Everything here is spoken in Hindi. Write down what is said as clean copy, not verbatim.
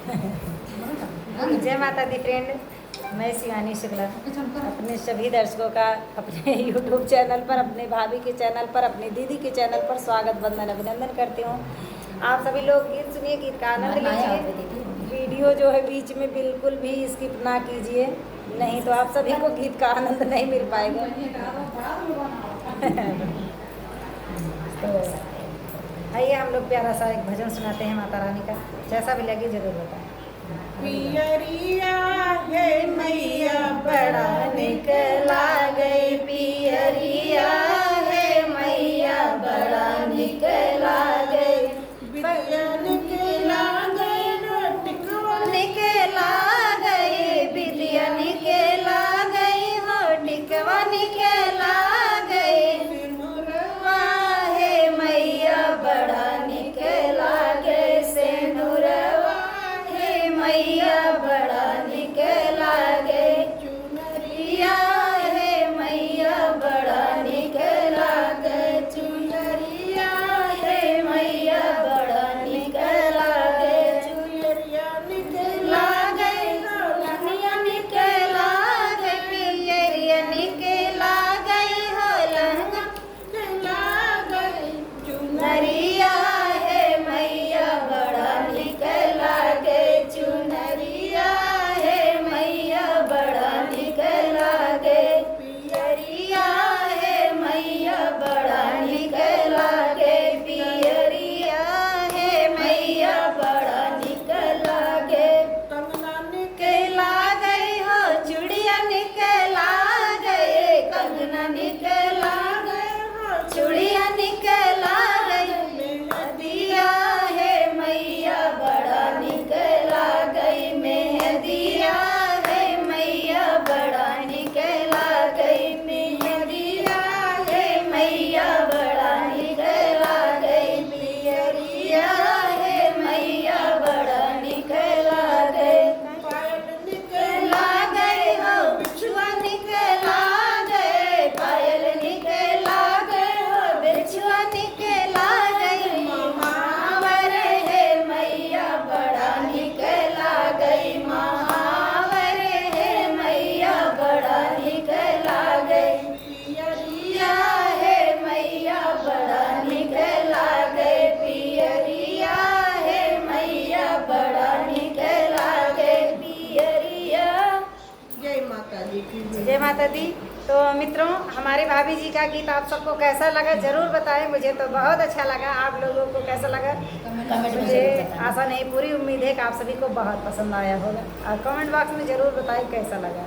जय माता दी फ्रेंड, मैं शिवानी शुक्ला अपने सभी दर्शकों का अपने YouTube चैनल पर, अपने भाभी के चैनल पर, अपनी दीदी के चैनल पर स्वागत वंदन अभिनंदन करती हूँ। आप सभी लोग गीत सुनिए, गीत का आनंद लीजिए। वीडियो जो है बीच में बिल्कुल भी स्किप ना कीजिए, नहीं तो आप सभी को गीत का आनंद नहीं मिल पाएगा। तो आइए हम लोग प्यारा सा एक भजन सुनाते हैं माता रानी का, जैसा भी लगे जरूर बताएं। पियरिया है मैया बड़ा निकला गई, पियरिया है मैया बड़ा निकला गई, बिटिया निकला गई, टिकवा निकला गई, बिटिया निकला गई, हो टिकवा निकला गई, सिंदूरवा है मैया बड़ा निकला गई, सिंदूरवा मैया बड़ा निकला गए, चुनरिया है मैया बड़ा निकला गए, चुनरिया है मैया बड़ा निकला गए, चुनरिया निकला गए, लहंगा निकला गए, पियरिया निकला गई, हो लहंगा निकला गई, चुनरिया है मैया बड़ा निकला गए, चुनरिया है मैया बड़ा निकला गए, पियरिया है मैया बड़ा निकला गए, पियरिया है मैया बड़ा निकला गए, कंगना निकला गए, हो चूड़िया निकला गए, कंगना निकला गए, हो चूड़िया निकला गए, मेहंदिया है मैया बड़ा निकला गई, मेहंदिया है मैया बड़ा निकला गई, मेहंदिया है मैया बड़ा निकला गई, पियरिया है मैया बड़ा निकला गई, पायल निकला गए, हो बिछुआ निकला गए, पायल निकला गए, हो बिछुआ निकला गई, महावर है मैया बड़ा निकला गई, महावर है मैया बड़ा निकला गई, पियरिया है मैया बड़ा निकला गई, पियरिया है मैया बड़ा निकला गई, पियरिया। जय माता दी की जय माता दी। तो मित्रों, हमारी भाभी जी का गीत आप सबको कैसा लगा जरूर बताएं। मुझे तो बहुत अच्छा लगा, आप लोगों को कैसा लगा मुझे आशा नहीं, पूरी उम्मीद है कि आप सभी को बहुत पसंद आया होगा, और कमेंट बॉक्स में ज़रूर बताएं कैसा लगा।